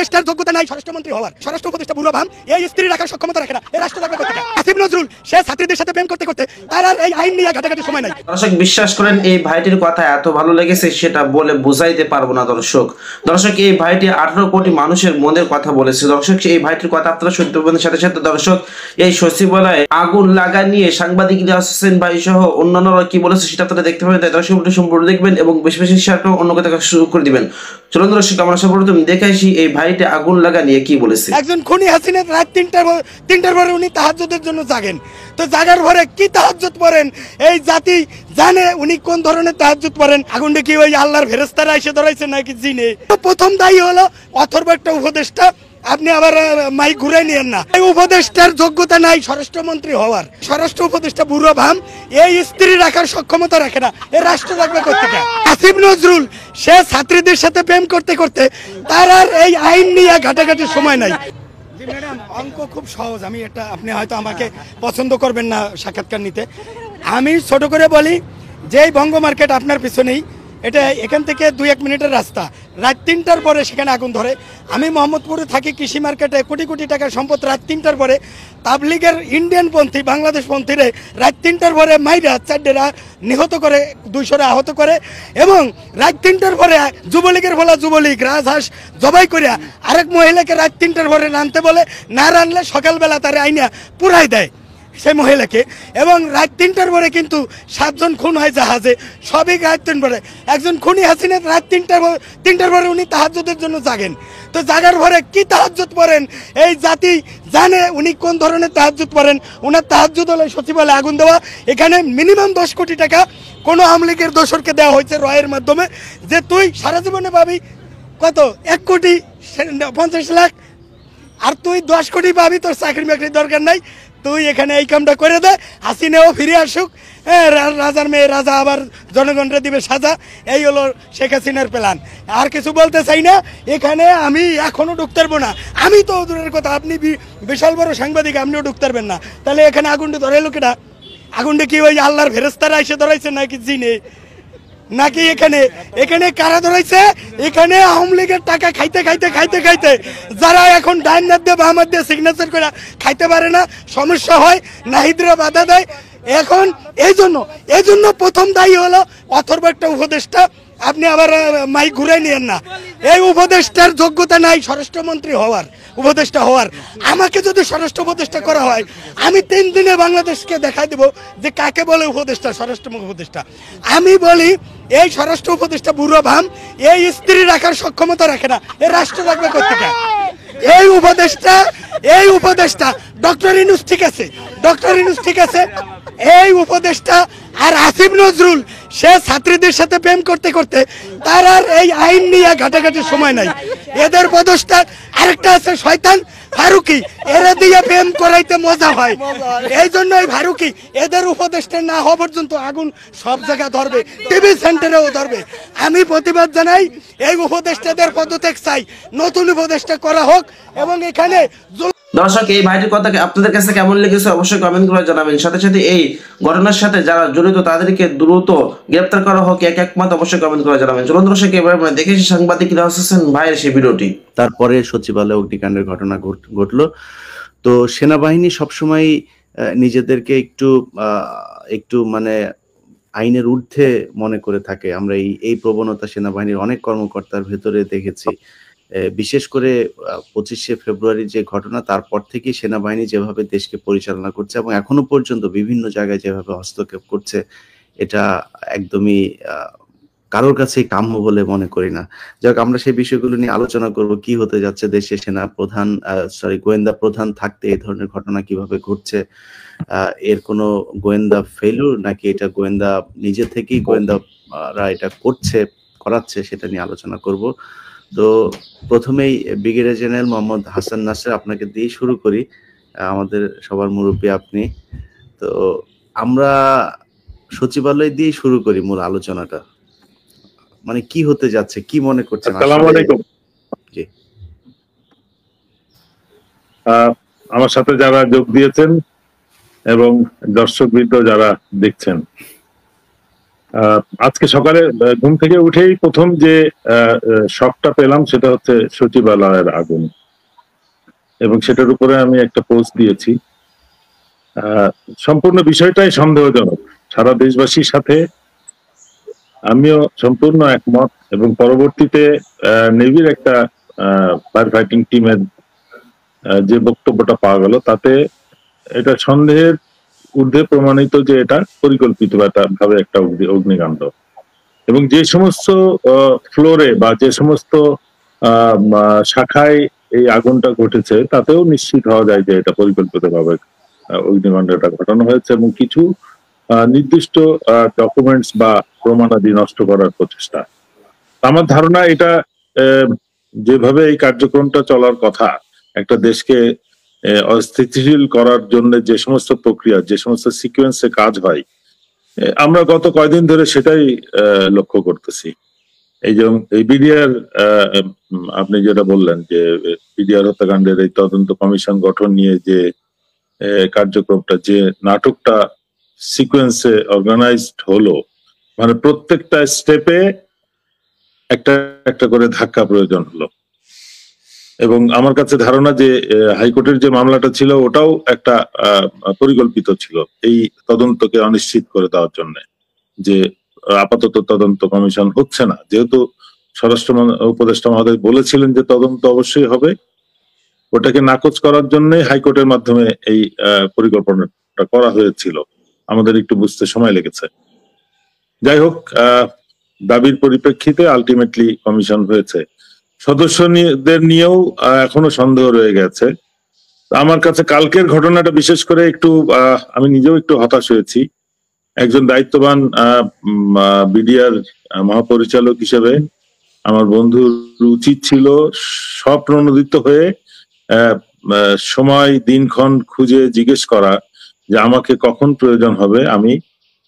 উপদেষ্টার যোগ্যতা নাই স্বরাষ্ট্রমন্ত্রী হওয়ার, স্বরাষ্ট্র উপদেষ্টা বুড়ো ভাম, এই স্ত্রী রাখার সক্ষমতা রাখে না, এই রাষ্ট্র রাখবে কোথা থেকে? আসিফ নজরুল সে ছাত্রীদের সাথে প্রেম করতে করতে তার আর এই আইন নিয়ে ঘাটাঘাটি সময় নাই। দর্শক বিশ্বাস করেন এই ভাইটির কথা এত ভালো লেগেছে সেটা বলে বুঝাইতে পারবো না দর্শক। দর্শক এই ভাইটি 18 কোটি মানুষের মনের কথা বলেছে। দর্শক এই ভাইটির কথা আপনারা সত্যবানের সাথে সাথে দর্শক এই সচিবালয়ে আগুন লাগা নিয়ে সাংবাদিক ইলিয়াস হোসেন ভাই সহ অন্যান্যরা কি বলেছে সেটা আপনারা দেখতে পাবেন। তাই দর্শক সম্পূর্ণ দেখবেন এবং বেশি বেশি শেয়ার করে অন্য কথা শুরু করে দিবেন। চলুন দর্শক আমরা সর্বপ্রথম দেখে আসি এই ভাইটি আগুন লাগা নিয়ে কি বলেছে। একজন খুনি হাসিনা রাত 3টার পরে উনি তাহাজ্জুদের জন্য জাগেন, তো জাগার পরে কি তাহাজ্জুদ পড়েন এই জাতি জানে উনি কোন ধরনের তাহাজ্জুদ পড়েন। আগুনটা কি ওই আল্লাহর ফেরেশতারা এসে ধরাইছে নাকি জিনে? প্রথম দায়ী হলো অথর্ব একটা উপদেষ্টা, আপনি আবার মাইক ঘুরাই নিয়েন না। এই উপদেষ্টার যোগ্যতা নাই স্বরাষ্ট্রমন্ত্রী হওয়ার, স্বরাষ্ট্র উপদেষ্টা বুড়ো ভাম, এই স্ত্রী রাখার সক্ষমতা রাখে না, এই রাষ্ট্র রাখবে কোথা থেকে? আসিফ নজরুল সে ছাত্রীদের সাথে প্রেম করতে করতে তার আর এই আইন নিয়ে ঘাটাঘাটির সময় নাই। জি ম্যাডাম, অঙ্ক খুব সহজ। আমি এটা আপনি হয়তো আমাকে পছন্দ করবেন না সাক্ষাৎকার নিতে, আমি ছোট করে বলি যে এই বঙ্গ মার্কেট আপনার পিছনেই, এটা এখান থেকে 2-1 মিনিটের রাস্তা। রাত 3টার পরে সেখানে আগুন ধরে। আমি মোহাম্মদপুরে থাকি, কৃষি মার্কেটে কোটি কোটি টাকার সম্পদ রাত 3টার পরে তাবলিগের ইন্ডিয়ান পন্থী বাংলাদেশ পন্থীরে রাত 3টার পরে মাইরা 4টা নিহত করে, 200 আহত করে, এবং রাত 3টার পরে যুবলীগের বলা যুবলীগ রাজহাঁস জবাই করিয়া আরেক মহিলাকে রাত 3টার পরে রানতে বলে, না রানলে সকালবেলা তারে আইনা পুরাই দেয় সেই মহিলাকে। এবং রাত 3টার পরে কিন্তু 7 জন খুন হয় জাহাজে, সবই রাত 3 পরে। একজন খুনি হাসিনা রাত 3টার পরে উনি তাহাজ্জুদের জন্য জাগেন, তো জাগার পরে কি তাহাজ্জুদ পড়েন এই জাতি জানে উনি কোন ধরনের তাহাজ্জুদ পড়েন। ওনার তাহাজ্জুদ হলে সচিবালয়ে আগুন দেওয়া। এখানে মিনিমাম 10 কোটি টাকা কোনো আওয়ামী লীগের দোসরকে দেওয়া হয়েছে রয়ের মাধ্যমে, যে তুই সারা জীবনে পাবি কত 1,50,00,000, আর তুই 10 কোটি পাবি, তোর চাকরি বাকরির দরকার নাই, তুই এখানে এই কামটা করে দে, হাসিনাও ফিরে আসুক, রাজার মেয়ে রাজা আবার জনগণরে দিবে সাজা। এই হলো শেখ হাসিনার প্ল্যান। আর কিছু বলতে চাই না, এখানে আমি এখনো ঢুকতে পারবো না। আমি তো দূরের কথা, আপনি বিশাল বড় সাংবাদিক, আপনিও ঢুকতে পারবেন না। তাহলে এখানে আগুনটা ধরে লোকেরা, আগুনটা কি ওই আল্লাহর ফেরেশতারা এসে ধরাইছে নাকি জিনে? নাকি এখানে কারা ধরাইছে? এখানে আওয়ামী লীগের টাকা খাইতে খাইতে খাইতে খাইতে যারা এখন ডাইন নাদ দিয়ে বাম দিয়ে সিগনেচার করে খাইতে পারে না, সমস্যা হয়, নাহিদরা বাধা দেয়। এখন এই জন্য প্রথম দায়ী হলো অথর্ব একটা উপদেষ্টা, আপনি আবার মাইক ঘুরাই নিয়েন না। এই উপদেষ্টার যোগ্যতা নাই স্বরাষ্ট্রমন্ত্রী হওয়ার, উপদেষ্টা হওয়ার। আমাকে যদি স্বরাষ্ট্র উপদেষ্টা করা হয়, আমি 3 দিনে বাংলাদেশকে দেখাই দেব যে কাকে বলে উপদেষ্টা, স্বরাষ্ট্র উপদেষ্টা। আমি বলি এই স্বরাষ্ট্র উপদেষ্টা বুড়ো ভাম, এই স্ত্রী রাখার সক্ষমতা রাখে না, এই রাষ্ট্র রাখবে কোথা থেকে? এই উপদেষ্টা ডক্টর ইউনূস ঠিক আছে, এই উপদেষ্টা আর আসিফ নজরুল সে ছাত্রীদের সাথে প্রেম করতে করতে তার আর এই আইন নিয়ে ঘাটাঘাটির সময় নাই। এদের পদস্থ আরেকটা আছে শয়তান ফারুকি, এরা দিয়ে প্রেম করাইতে মজা হয়। এই জন্য এই ফারুকি এদের উপদেষ্টা না হওয়া পর্যন্ত আগুন সব জায়গায় ধরবে, টিভি সেন্টারেও ধরবে। আমি প্রতিবাদ জানাই, এই উপদেষ্টাদের পদত্যাগ চাই, নতুন উপদেষ্টা করা হোক। এবং এখানে দর্শক এই ভাইটির কথা আপনাদের কাছে কেমন লেগেছে অবশ্যই কমেন্ট করে জানাবেন। সাথে সাথে এই ঘটনার সাথে যারা জড়িত তাদেরকে দ্রুত গ্রেফতার করা হোক একমত অবশ্যই কমেন্ট করে জানাবেন। চলুন দর্শক এবার দেখেছি সাংবাদিক ইলিয়াস হোসেন ভাইয়ের সেই ভিডিওটি। তারপরে সচিবালয়ে অগ্নিকাণ্ডের ঘটনা ঘটলো। তো সেনাবাহিনী সবসময় নিজেদেরকে একটু মানে আইনের ঊর্ধ্বে মনে করে থাকে। আমরা এই প্রবণতা সেনাবাহিনীর অনেক কর্মকর্তার ভেতরে দেখেছি। বিশেষ করে 25শে ফেব্রুয়ারি যে ঘটনা, তারপর থেকে সেনাবাহিনী যেভাবে দেশকে পরিচালনা করছে এবং এখনো পর্যন্ত বিভিন্ন জায়গায় যেভাবে হস্তক্ষেপ করছে, এটা একদমই কারোর কাছে কাম্য বলে মনে করি না। যাক, আমরা সেই বিষয়গুলো নিয়ে আলোচনা করব। কি হতে যাচ্ছে দেশে, গোয়েন্দা প্রধান থাকতে এই ধরনের ঘটনা কিভাবে ঘটছে, এর কোনো গোয়েন্দা ফেলুর নাকি এটা গোয়েন্দা নিজে থেকেই গোয়েন্দারা এটা করাচ্ছে, সেটা নিয়ে আলোচনা করব। তো প্রথমেই ব্রিগেডিয়ার জেনারেল মোহাম্মদ হাসান নাসের, আপনাকে দিয়ে শুরু করি। আমাদের সবার মুরব্বী আপনি, তো আমরা সচিবালয় দিয়ে শুরু করি মূল আলোচনাটা। মানে কি হতে যাচ্ছে, কি মনে করছেন? আসসালামু আলাইকুম। জি, আমার সাথে যারা যোগ দিয়েছেন এবং দর্শকবৃন্দ যারা দেখছেন, আজকে সকালে ঘুম থেকে উঠেই প্রথম যে শকটা পেলাম সেটা হচ্ছে সচিবালয়ের আগুন, এবং সেটার উপরে আমি একটা পোস্ট দিয়েছি। সম্পূর্ণ বিষয়টাই সন্দেহজনক, সারা দেশবাসীর সাথে আমিও সম্পূর্ণ একমত। এবং পরবর্তীতে নেভির একটা ফায়ার ফাইটিং টিমের যে বক্তব্যটা পাওয়া গেল তাতে এটা সন্দেহের ঊর্ধ্বে প্রমাণিত যে এটা পরিকল্পিত ভাবে একটা অগ্নিকাণ্ড। এবং যে সমস্ত ফ্লোরে বা যে সমস্ত শাখায় এই আগুনটা ঘটেছে তাতেও নিশ্চিত হওয়া যায় যে এটা পরিকল্পিতভাবে অগ্নিকাণ্ডটা ঘটানো হয়েছে, এবং কিছু নির্দিষ্ট ডকুমেন্টস বা প্রমাণাদি নষ্ট করার প্রচেষ্টা। আমার ধারণা এটা যেভাবে এই কার্যক্রমটা চলার কথা, একটা দেশকে অস্থিতিশীল করার জন্য যে সমস্ত প্রক্রিয়া, যে সমস্ত সিকোয়েন্সে কাজ হয়, আমরা গত কয়দিন ধরে সেটাই লক্ষ্য করতেছি। এই যে এই বিডিআর, আপনি যেটা বললেন যে বিডিআর হত্যাকাণ্ডের এই তদন্ত কমিশন গঠন নিয়ে যে কার্যক্রমটা, যে নাটকটা সিকোয়েন্সে অর্গানাইজড হলো, মানে প্রত্যেকটা স্টেপে একটা একটা করে ধাক্কা প্রয়োজন হলো। এবং আমার কাছে ধারণা যে হাইকোর্টের যে মামলাটা ছিল ওটাও একটা পরিকল্পিত ছিল এই তদন্তকে অনিশ্চিত করে দেওয়ার জন্য, যে আপাতত তদন্ত কমিশন হচ্ছে না, যেহেতু স্বরাষ্ট্র উপদেষ্টা মহোদয় বলেছিলেন যে তদন্ত অবশ্যই হবে, ওটাকে নাকচ করার জন্য হাইকোর্টের মাধ্যমে এই পরিকল্পনাটা করা হয়েছিল। আমাদের একটু বুঝতে সময় লেগেছে। যাই হোক, দাবির পরিপ্রেক্ষিতে আলটিমেটলি কমিশন হয়েছে। সদস্যদের নিয়েও এখনো সন্দেহ রয়ে গেছে। আমার কাছে কালকের ঘটনাটা বিশেষ করে একটু আমি নিজেও একটু হতাশ হয়েছি। একজন দায়িত্ববান বিডিআর মহাপরিচালক হিসেবে আমার বন্ধুর উচিত ছিল স্বপ্রণোদিত হয়ে সময় দিনক্ষণ খুঁজে জিজ্ঞেস করা যে আমাকে কখন প্রয়োজন হবে আমি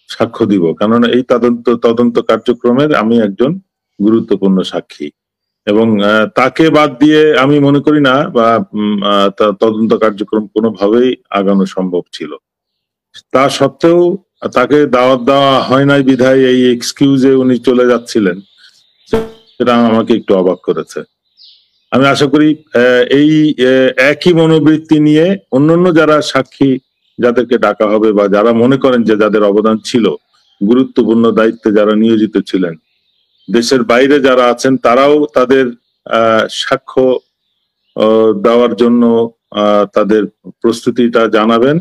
সাক্ষ্য দিব, কেননা এই তদন্ত কার্যক্রমের আমি একজন গুরুত্বপূর্ণ সাক্ষী। এবং তাকে বাদ দিয়ে আমি মনে করি না বা তদন্ত কার্যক্রম কোনোভাবেই আগানো সম্ভব ছিল। তা সত্ত্বেও তাকে দাওয়াত দেওয়া হয় নাই বিধায় এই এক্সকিউজে উনি চলে যাচ্ছিলেন, সেটা আমাকে একটু অবাক করেছে। আমি আশা করি এই একই মনোবৃত্তি নিয়ে অন্যান্য যারা সাক্ষী যাদেরকে ডাকা হবে বা যারা মনে করেন যে যাদের অবদান ছিল, গুরুত্বপূর্ণ দায়িত্বে যারা নিয়োজিত ছিলেন, দেশের বাইরে যারা আছেন তারাও তাদের সাক্ষ্য দেওয়ার জন্য তাদের প্রস্তুতিটা জানাবেন,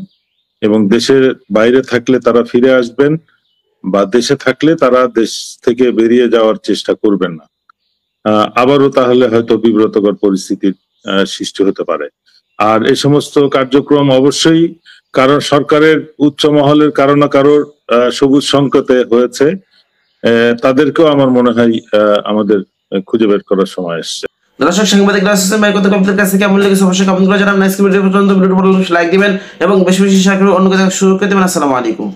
এবং দেশের বাইরে থাকলে তারা ফিরে আসবেন, বা দেশে থাকলে তারা দেশ থেকে বেরিয়ে যাওয়ার চেষ্টা করবেন না। আবারও তাহলে হয়তো বিব্রতকর পরিস্থিতির সৃষ্টি হতে পারে। আর এই সমস্ত কার্যক্রম অবশ্যই কারণ সরকারের উচ্চ মহলের কারো না কারোর সবুজ সংকেতে হয়েছে, তাদেরকেও আমার মনে হয় আমাদের খুঁজে বের করার সময় এসছে। দর্শক, সাংবাদিক রাসেল ভাই কত কবিতার কাছে কেমন লেগেছে অবশ্যই কমেন্ট করে জানাবেন। নেক্সট ভিডিও পর্যন্ত ভিডিওটি ভালো লাইক দিবেন এবং বেশি বেশি শেয়ার করে অন্য কাছে শুরু করে দেবেন। আসসালামু আলাইকুম।